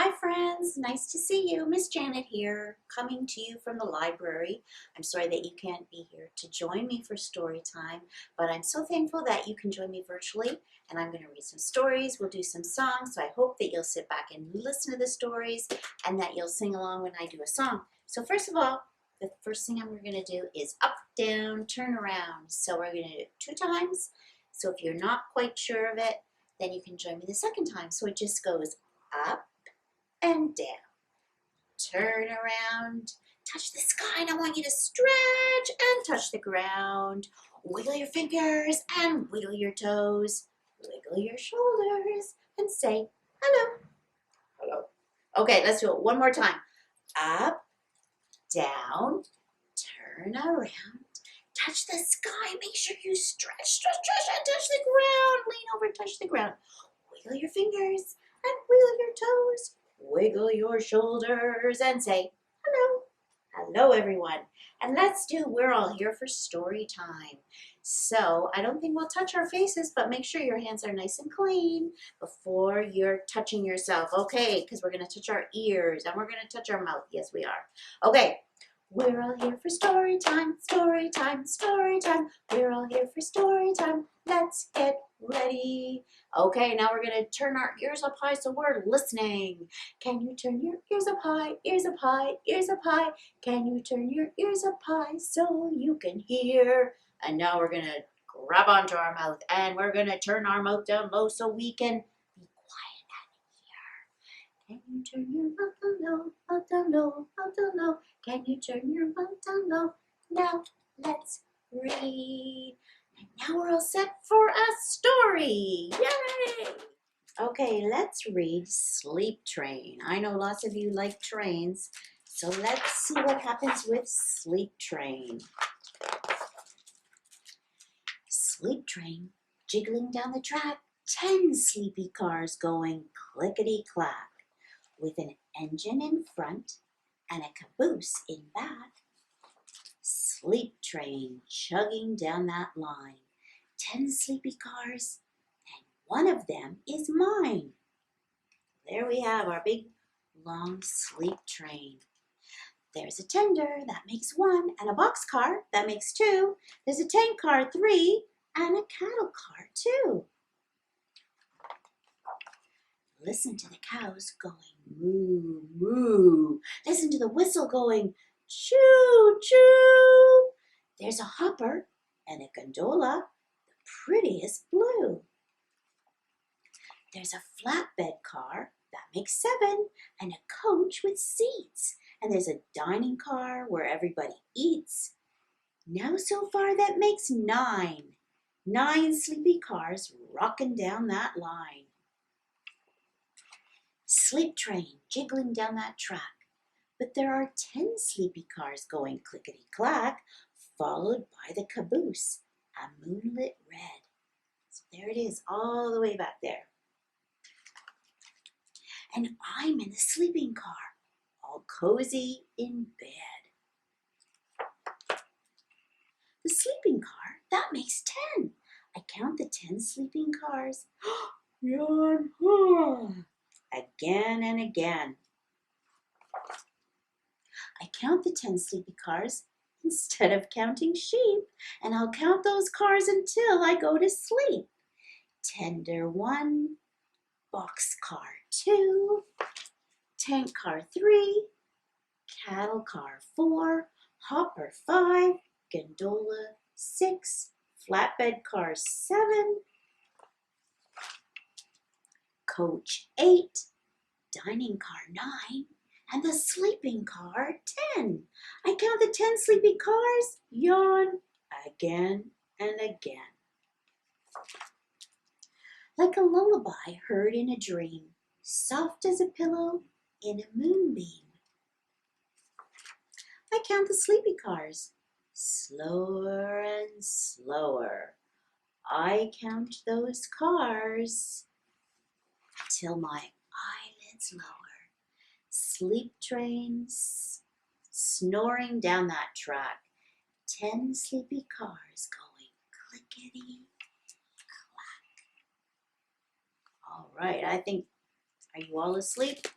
Hi friends, nice to see you. Miss Janet here, coming to you from the library. I'm sorry that you can't be here to join me for story time, but I'm so thankful that you can join me virtually, and I'm going to read some stories. We'll do some songs, so I hope that you'll sit back and listen to the stories and that you'll sing along when I do a song. So first of all, the first thing I'm going to do is up, down, turn around. So we're going to do it 2 times. So if you're not quite sure of it, then you can join me the second time. So it just goes up and down. Turn around, touch the sky, and I want you to stretch and touch the ground. Wiggle your fingers and wiggle your toes. Wiggle your shoulders and say hello. Hello. Okay, let's do it one more time. Up, down, turn around, touch the sky. Make sure you stretch, and touch the ground. Lean over and touch the ground. Wiggle your fingers and wiggle your toes. Wiggle your shoulders and say hello. Hello, everyone. And we're all here for story time. So I don't think we'll touch our faces, but make sure your hands are nice and clean before you're touching yourself. Okay, because we're going to touch our ears and we're going to touch our mouth. Yes, we are. Okay. We're all here for story time, story time, story time. We're all here for story time. Let's get ready. Okay, now we're going to turn our ears up high so we're listening. Can you turn your ears up high, ears up high, ears up high? Can you turn your ears up high so you can hear? And now we're going to grab onto our mouth and we're going to turn our mouth down low so we can be quiet and hear. Can you turn your mouth down low, mouth down low, mouth down low? Can you turn your mouth down low? Now let's read. And now we're all set for a story. Yay! Okay, let's read Sleep Train. I know lots of you like trains, so let's see what happens with Sleep Train. Sleep Train, jiggling down the track, 10 sleepy cars going clickety-clack, with an engine in front and a caboose in back. Sleep Train chugging down that line, 10 sleepy cars, and one of them is mine. There we have our big, long sleep train. There's a tender, that makes 1, and a boxcar, that makes 2. There's a tank car, 3, and a cattle car, 2. Listen to the cows going moo, moo. Listen to the whistle going choo, choo. There's a hopper and a gondola, the prettiest blue. There's a flatbed car, that makes 7, and a coach with seats. And there's a dining car where everybody eats. Now so far that makes 9. 9 sleepy cars rocking down that line. Sleep Train jiggling down that track, but there are 10 sleepy cars going clickety-clack, followed by the caboose, a moonlit red. So there it is, all the way back there. And I'm in the sleeping car, all cozy in bed. The sleeping car, that makes 10. I count the 10 sleeping cars. Yawn. Again and again. I count the 10 sleepy cars instead of counting sheep, and I'll count those cars until I go to sleep. Tender 1, boxcar 2, tank car 3, cattle car 4, hopper 5, gondola 6, flatbed car 7, coach 8, dining car 9, and the sleeping car 10. I count the 10 sleepy cars, yawn again and again. Like a lullaby heard in a dream, soft as a pillow in a moonbeam. I count the sleepy cars, slower and slower. I count those cars till my eyelids lower. Sleep trains snoring down that track. 10 sleepy cars going clickety-clack. All right, are you all asleep?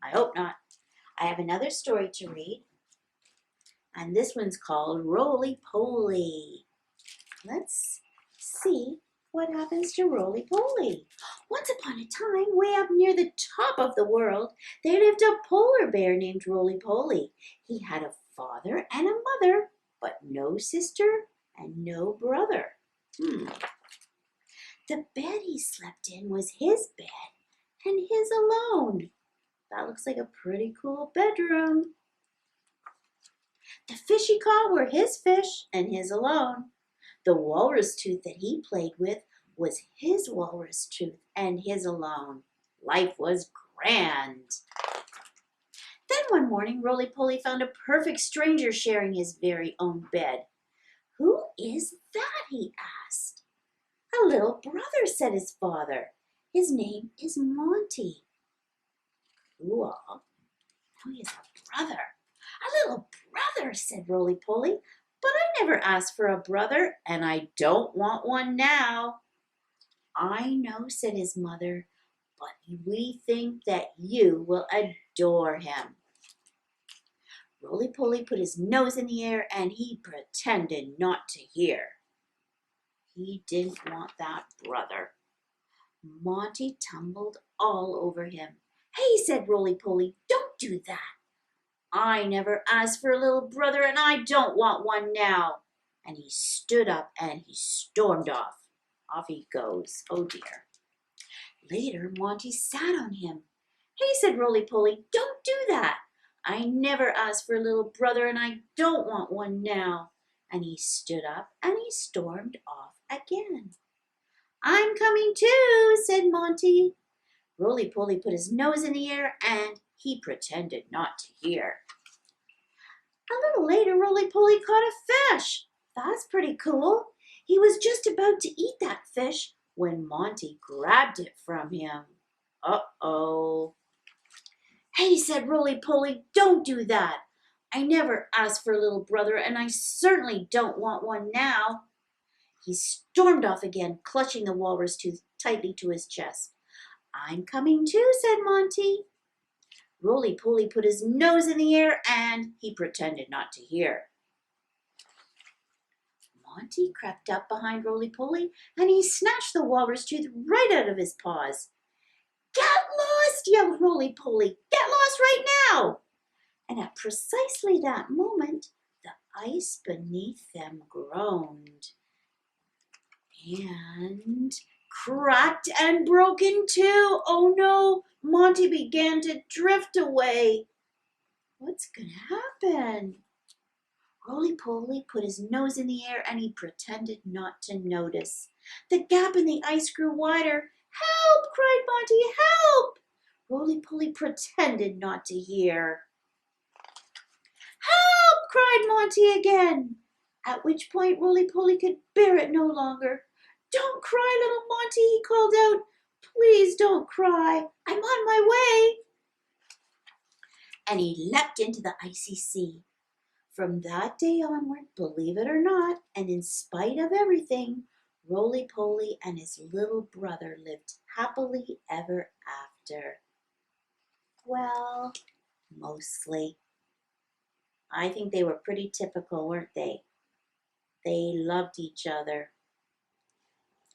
I hope not. I have another story to read, and this one's called Roly Poly. Let's see what happens to Roly Poly. Once upon a time, way up near the top of the world, there lived a polar bear named Roly Poly. He had a father and a mother, but no sister and no brother. The bed he slept in was his bed and his alone. That looks like a pretty cool bedroom. The fish he caught were his fish and his alone. The walrus tooth that he played with was his walrus tooth and his alone. Life was grand. Then one morning, Roly Poly found a perfect stranger sharing his very own bed. "Who is that?" he asked. "A little brother," said his father. "His name is Monty." "Ooh, now he has a brother." "A little brother," said Roly Poly. "But I never asked for a brother, and I don't want one now." "I know," said his mother, "but we think that you will adore him." Roly Poly put his nose in the air and he pretended not to hear. He didn't want that brother. Monty tumbled all over him. "Hey," said Roly Poly, "don't do that. I never asked for a little brother and I don't want one now." And he stood up and he stormed off. Off he goes. Oh dear. Later, Monty sat on him. "Hey," said Roly Poly, "don't do that. I never asked for a little brother and I don't want one now." And he stood up and he stormed off again. "I'm coming too," said Monty. Roly Poly put his nose in the air and he pretended not to hear. A little later, Roly Poly caught a fish. That's pretty cool. He was just about to eat that fish when Monty grabbed it from him. Uh-oh. "Hey," said Roly Poly, "don't do that. I never asked for a little brother, and I certainly don't want one now." He stormed off again, clutching the walrus tooth tightly to his chest. "I'm coming too," said Monty. Roly Poly put his nose in the air and he pretended not to hear. Monty crept up behind Roly Poly and he snatched the walrus tooth right out of his paws. "Get lost!" yelled Roly Poly. "Get lost right now!" And at precisely that moment, the ice beneath them groaned and cracked and broke in two. Oh no, Monty began to drift away. What's gonna happen? Roly Poly put his nose in the air and he pretended not to notice. The gap in the ice grew wider. "Help!" cried Monty. "Help!" Roly Poly pretended not to hear. "Help!" cried Monty again. At which point Roly Poly could bear it no longer. "Don't cry, little Monty," he called out. "Please don't cry. I'm on my way." And he leapt into the icy sea. From that day onward, believe it or not, and in spite of everything, Roly Poly and his little brother lived happily ever after. Well, mostly. I think they were pretty typical, weren't they? They loved each other.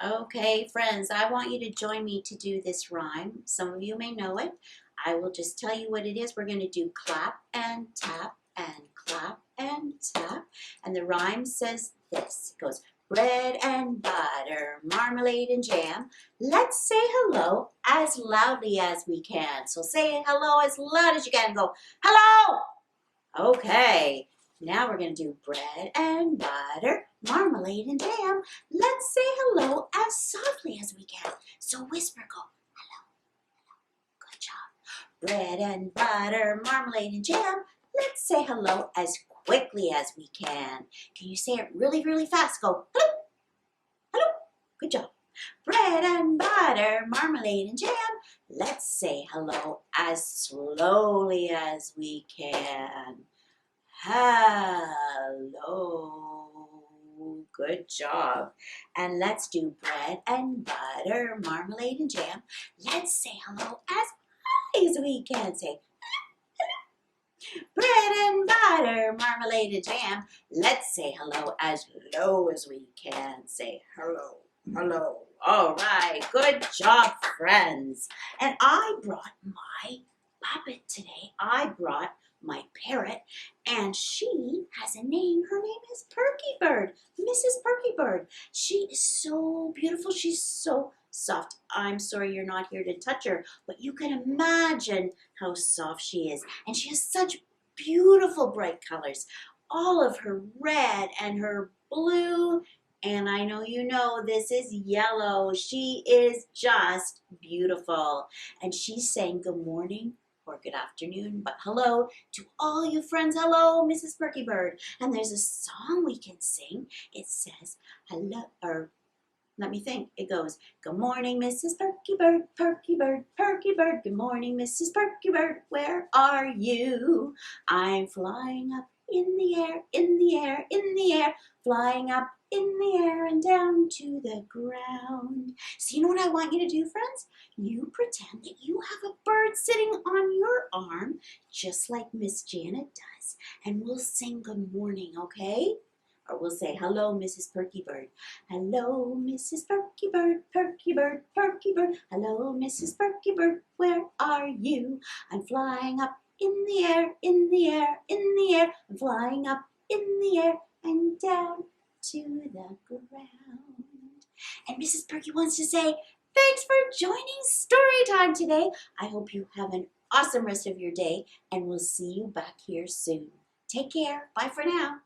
Okay, friends, I want you to join me to do this rhyme. Some of you may know it. I will just tell you what it is. We're going to do clap and tap and clap and tap. And the rhyme says this. It goes, bread and butter, marmalade and jam. Let's say hello as loudly as we can. So say hello as loud as you can and go, hello! Okay, now we're going to do bread and butter, marmalade and jam. Let's say hello as softly as we can. So whisper, go, hello, hello. Good job. Bread and butter, marmalade and jam. Let's say hello as quickly as we can. Can you say it really, really fast? Go, hello, hello. Good job. Bread and butter, marmalade and jam. Let's say hello as slowly as we can. Hello. Good job. And let's do bread and butter, marmalade and jam. Let's say hello as high as we can. Say Bread and butter, marmalade and jam. Let's say hello as low as we can. Say hello, hello. All right, good job, friends. And I brought my puppet today. I brought my parrot, and she has a name. Her name is Perky Bird, Mrs. Perky Bird. She is so beautiful. She's so soft. I'm sorry you're not here to touch her, but you can imagine how soft she is. And she has such beautiful bright colors. All of her red and her blue, and I know you know this is yellow. She is just beautiful. And she's saying good morning or good afternoon, but hello to all you friends. Hello, Mrs. Perky Bird. And there's a song we can sing. It says, hello, or let me think. It goes, good morning, Mrs. Perky Bird, Perky Bird, Perky Bird. Good morning, Mrs. Perky Bird. Where are you? I'm flying up in the air, in the air, in the air. Flying up in the air and down to the ground. So you know what I want you to do, friends? You pretend that you have a bird sitting on your arm, just like Miss Janet does. And we'll sing good morning, okay? Or we'll say, hello, Mrs. Perky Bird. Hello, Mrs. Perky Bird, Perky Bird, Perky Bird. Hello, Mrs. Perky Bird, where are you? I'm flying up in the air, in the air, in the air. I'm flying up in the air and down to the ground. And Mrs. Perky wants to say, thanks for joining Storytime today. I hope you have an awesome rest of your day, and we'll see you back here soon. Take care. Bye for now.